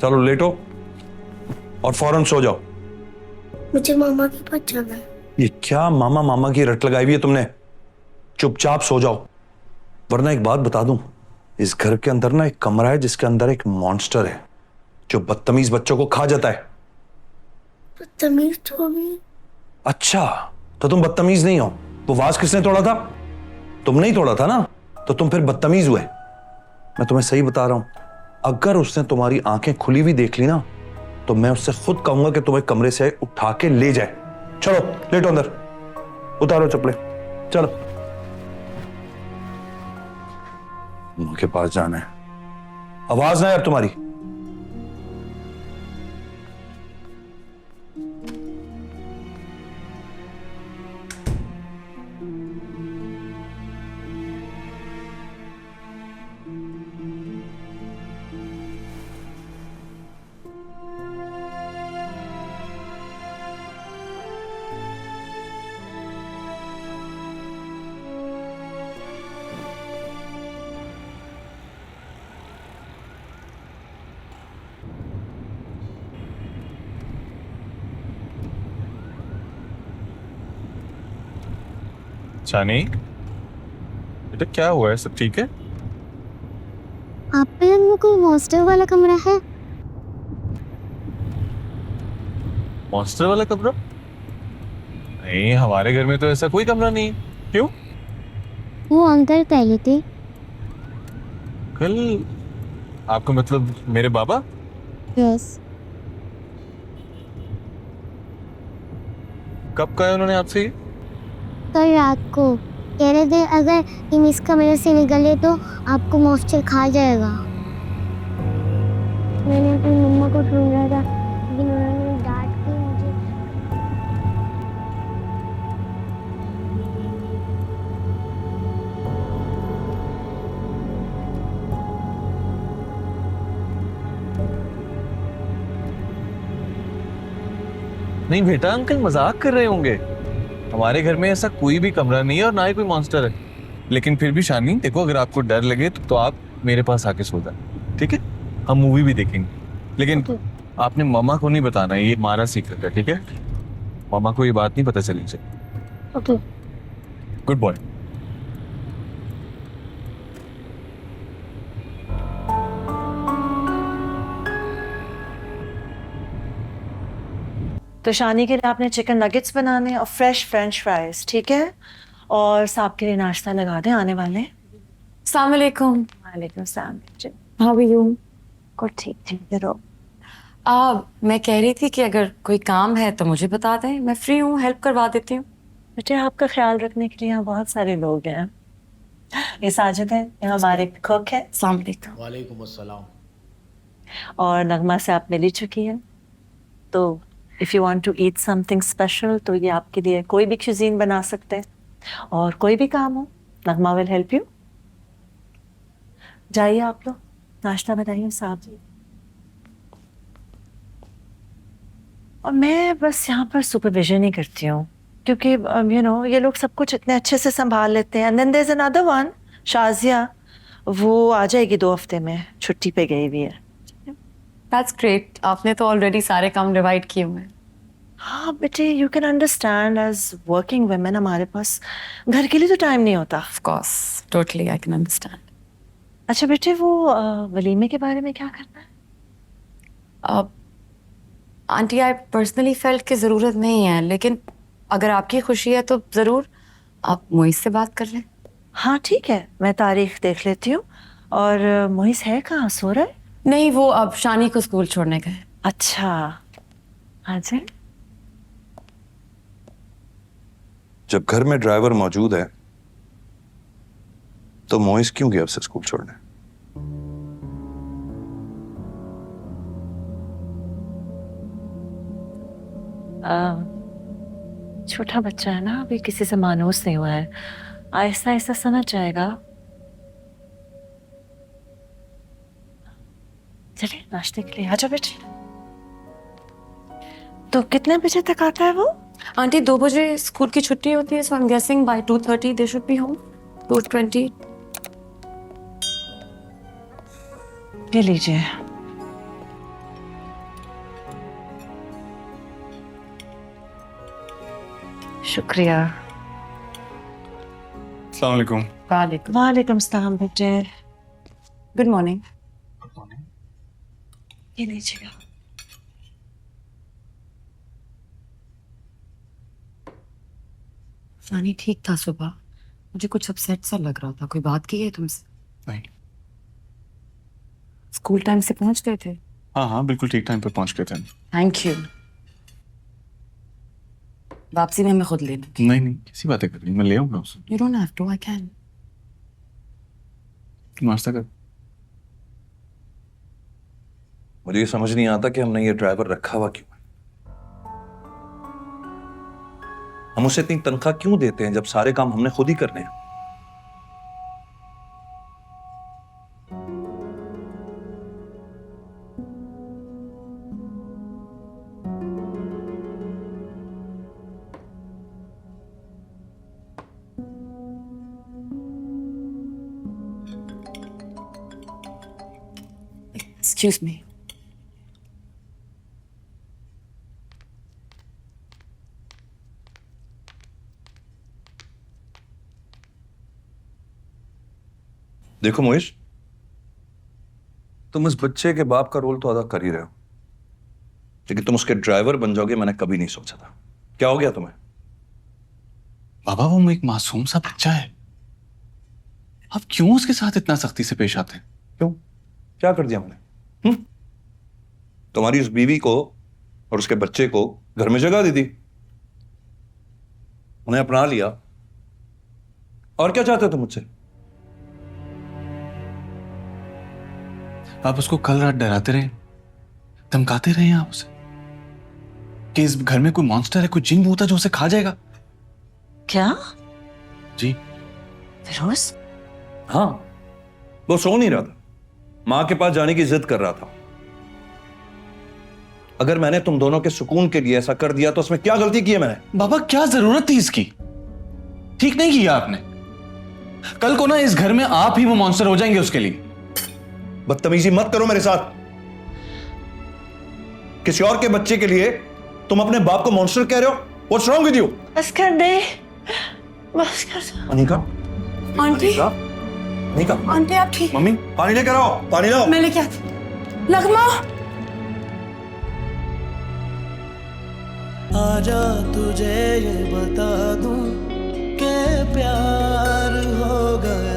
चलो लेटो और फौरन सो जाओ। मुझे मामा के पास जाना है। ये क्या मामा मामा की रट लगाई हुई है तुमने? चुपचाप सो जाओ, वरना एक बात बता दूं, इस घर के अंदर ना एक कमरा है जिसके अंदर एक मॉन्स्टर है जो बदतमीज बच्चों को खा जाता है। बदतमीज तो होगी। अच्छा, तो तुम बदतमीज नहीं हो। वो वाज किसने तोड़ा था? तुमने ही तोड़ा था ना, तो तुम फिर बदतमीज हुए। मैं तुम्हें सही बता रहा हूं, अगर उसने तुम्हारी आंखें खुली हुई देख ली ना, तो मैं उससे खुद कहूंगा कि तुम्हें कमरे से उठा के ले जाए। चलो लेटो अंदर, उतारो चप्पलें, चलो। उनके पास जाना है। आवाज ना है अब तुम्हारी। शानी, बेटा क्या हुआ है? सब ठीक है? आपके घर में कोई हॉस्टल वाला कमरा है? मॉन्स्टर वाला कमरा? नहीं, हमारे घर में तो ऐसा कोई कमरा नहीं है। क्यों? वो अंकल पहले थे। कल? आपका मतलब मेरे बाबा? यस। कब कहा है उन्होंने आपसे ये? कल रात को कह रहे थे अगर तुम इस कमरे से निकले तो आपको मॉन्स्टर खा जाएगा। मैंने अपनी मम्मा को ढूंढा था लेकिन उन्होंने डांट के मुझे। नहीं बेटा, अंकल मजाक कर रहे होंगे। हमारे घर में ऐसा कोई भी कमरा नहीं है और ना ही कोई मॉन्स्टर है। लेकिन फिर भी शानी देखो, अगर आपको डर लगे तो आप मेरे पास आके सो जाए, ठीक है? हम मूवी भी देखेंगे। लेकिन आपने मामा को नहीं बताना, ये हमारा सीक्रेट है, ठीक है? मामा को ये बात नहीं पता चलनी चाहिए। ओके। Good boy. तो शानी के लिए आपने चिकन नगेट्स बनाने और फ्रेश फ्रेंच फ्राइज, ठीक है? और साहब के लिए नाश्ता लगा दें, आने वाले हैं। अस्सलाम वालेकुम। वालेकुम सलाम। How are you? को ठीक ठीक रहो। मैं कह रही थी कि अगर कोई काम है तो मुझे बता दें, मैं फ्री हूँ, हेल्प करवा देती हूँ। बेटे आपका ख्याल रखने के लिए यहाँ बहुत सारे लोग हैं। ये साजिद है, ये हमारे कुक है। अस्सलाम वालेकुम। वालेकुम अस्सलाम। और नगमा से आप मिल ही चुकी हैं, तो if you want to eat something special तो ये आपके लिए कोई भी cuisine बना सकते हैं। और कोई भी काम हो, नगमा विल हेल्प यू। जाइए आप लोग, नाश्ता बनाइए साहब जी। और मैं बस यहाँ पर सुपरविजन ही करती हूँ, क्योंकि यू नो ये लोग सब कुछ इतने अच्छे से संभाल लेते हैं। And then there is another one, Shazia, वो आ जाएगी 2 हफ्ते में, छुट्टी पे गई हुई है। दैट्स ग्रेट, आपने तो ऑलरेडी सारे काम डिवाइड किए हुए हैं। हाँ बेटे, you can understand as working women हमारे पास घर के लिए तो टाइम नहीं होता। Of course, totally I can understand. अच्छा बेटे, वो वलीमे के बारे में क्या करना है? आंटी, आई पर्सनली फेल्ट की ज़रूरत नहीं है, लेकिन अगर आपकी खुशी है तो ज़रूर आप मोइस से बात कर लें। हाँ ठीक है, मैं तारीख देख लेती हूँ। और मोहिस है कहाँ, सो रहा है? नहीं, वो अब शानी को स्कूल छोड़ने गए। अच्छा, हाँ जी। जब घर में ड्राइवर मौजूद है तो मोइस क्यों गया उसे स्कूल छोड़ने? छोटा बच्चा है ना, अभी किसी से मानूस नहीं हुआ है, आहिस्ता आहिस्ता समझ जाएगा। चलिए नाश्ते के लिए आ जाओ बेटे। तो कितने बजे तक आता है वो? आंटी 2 बजे स्कूल की छुट्टी होती है, so I am guessing by 2:30 they should be home. 2:20। ये लीजिए। शुक्रिया। अस्सलाम वालेकुम। वालेकुम सलाम बेटे। Good morning. ये लीजिएगा। शानी ठीक था सुबह, मुझे कुछ अपसेट सा लग रहा था। कोई बात की है तुमसे? नहीं। स्कूल टाइम से पहुंच गए थे? हाँ हाँ, बिल्कुल ठीक टाइम पे पहुंच गए थे। Thank you. वापसी में मैं खुद ले लूंगी। नहीं नहीं, कैसी बातें कर रही हैं? मैं ले आऊंगा उसे। You don't have to, I can. नाश्ता कर। मुझे ये समझ नहीं आता कि हमने ये ड्राइवर रखा हुआ क्यों है। हम उसे इतनी तनख्वाह क्यों देते हैं जब सारे काम हमने खुद ही करने हैं। Excuse me. देखो मोहिश, तुम इस बच्चे के बाप का रोल तो अदा कर ही रहे हो, लेकिन तुम उसके ड्राइवर बन जाओगे मैंने कभी नहीं सोचा था। क्या हो गया तुम्हें? बाबा, वो एक मासूम सा बच्चा है। आप क्यों उसके साथ इतना सख्ती से पेश आते हैं? क्यों? क्या कर दिया मैंने? तुम्हारी उस बीवी को और उसके बच्चे को घर में जगह दी थी, उन्हें अपना लिया। और क्या चाहते हो तुम मुझसे? आप उसको कल रात डराते रहे, धमकाते रहे आप उसे कि इस घर में कोई मॉन्स्टर है, कोई जिन भूत है जो उसे खा जाएगा। क्या? जी। फिरोज? हाँ, वो सो नहीं रहा था, मां के पास जाने की जिद कर रहा था। अगर मैंने तुम दोनों के सुकून के लिए ऐसा कर दिया तो उसमें क्या गलती की है मैंने? बाबा, क्या जरूरत थी इसकी? ठीक नहीं किया आपने। कल को ना इस घर में आप ही वो मॉन्स्टर हो जाएंगे उसके लिए। बदतमीजी मत करो मेरे साथ। किसी और के बच्चे के लिए तुम अपने बाप को मॉन्स्टर कह रहे हो? What's wrong with you? बस कर दे, बस कर दे। अनिका, आंटी, अनिका, आंटी आप ठीक? मम्मी पानी लेकर आओ, पानी लाओ। मैं लेके आती। लगमा, आजा तुझे ये बता दूं कि प्यार हो गया